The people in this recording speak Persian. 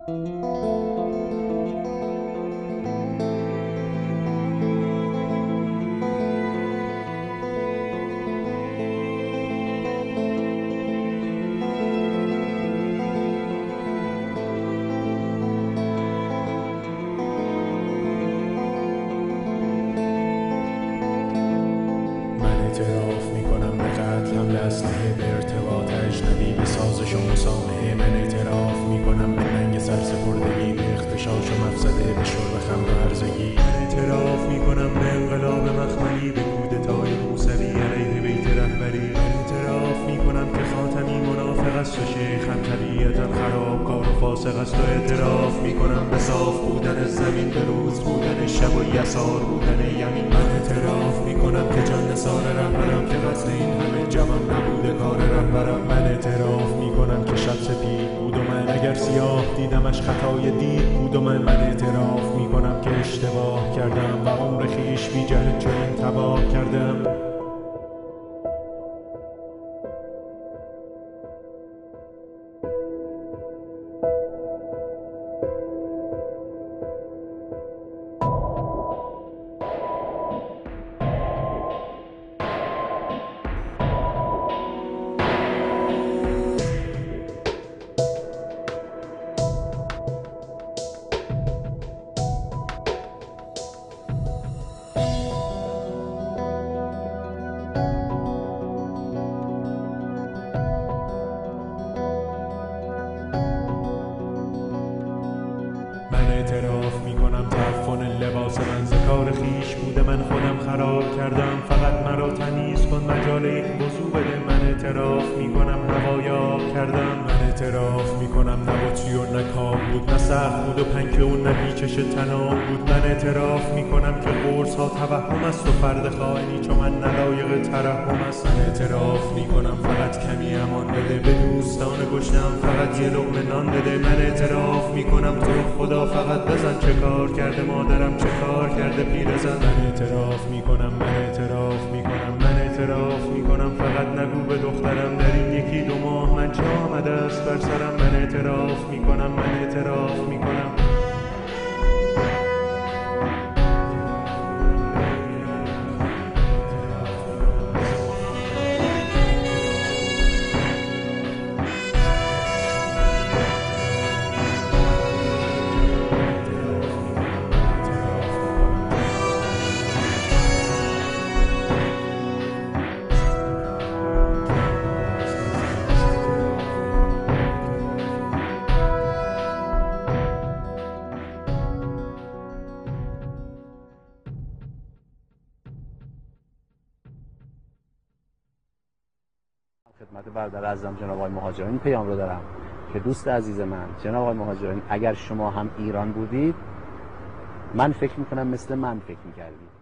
اعتراف میکنم به قتل، حمل اسلحه به ارتباط اجنبی، به سازش و مسامحه. من اعتراف میکنم به ننگ سرسپردگی، به اغتشاش و مفسده، به شرب خمر و هرزگی. من اعتراف میکنم به انقلاب مخملی، به کودتای موسوی علیه بیت رهبری. من اعتراف میکنم که خاتمی منافق است و شیخم طبیعتا خرابکار و فاسق است. و اعتراف میکنم به صاف بودن زمین، به روز بودن شب و یسار بودن یمین. من اعتراف میکنم که جان نثار رهبرم، که قصد این همه جوان نبوده کار رهبرم. من اعتراف میکنم که شب سپید بود و من اگر سیاه دیدمش خطای دید بود. و من اعتراف میکنم که اشتباه کردم و عمر خویش بی جهل چنین تباه کردم. من اعتراف میکنم تعفن لباس من ز کار خویش بوده، من خودم خراب کردم. فقط مرا تمیز کن، مجال یک وضو بده. من اعتراف میکنم هوایاب کردم. من اعتراف میکنم نه بطری و نه کام بود، نه سخت بود و پنکه و نه بیچش تنام بود. من اعتراف میکنم که قرص ها توهم است و فرد خائنی چون من نلایق ترحم است. من اعتراف میکنم فقط کمی امان بده، به دوستان گشنم فقط یه لقمه نان بده. من اعتراف میکنم تو خدا فقط بزن، چه کار کرده مادرم، چه کار کرده پیرزن. من اعتراف میکنم، من اعتراف میکنم، من اعتراف میکنم. فقط نگو به دخترم در این یکی دو ماه من چه آمده است بر سرم. من اعتراف میکنم، من اعتراف میکنم. خدمت برادر عزیزم جناب آقای مهاجرانی این پیام رو دارم که دوست عزیز من جناب آقای مهاجرانی، اگر شما هم ایران بودید من فکر میکنم مثل من فکر میکردید.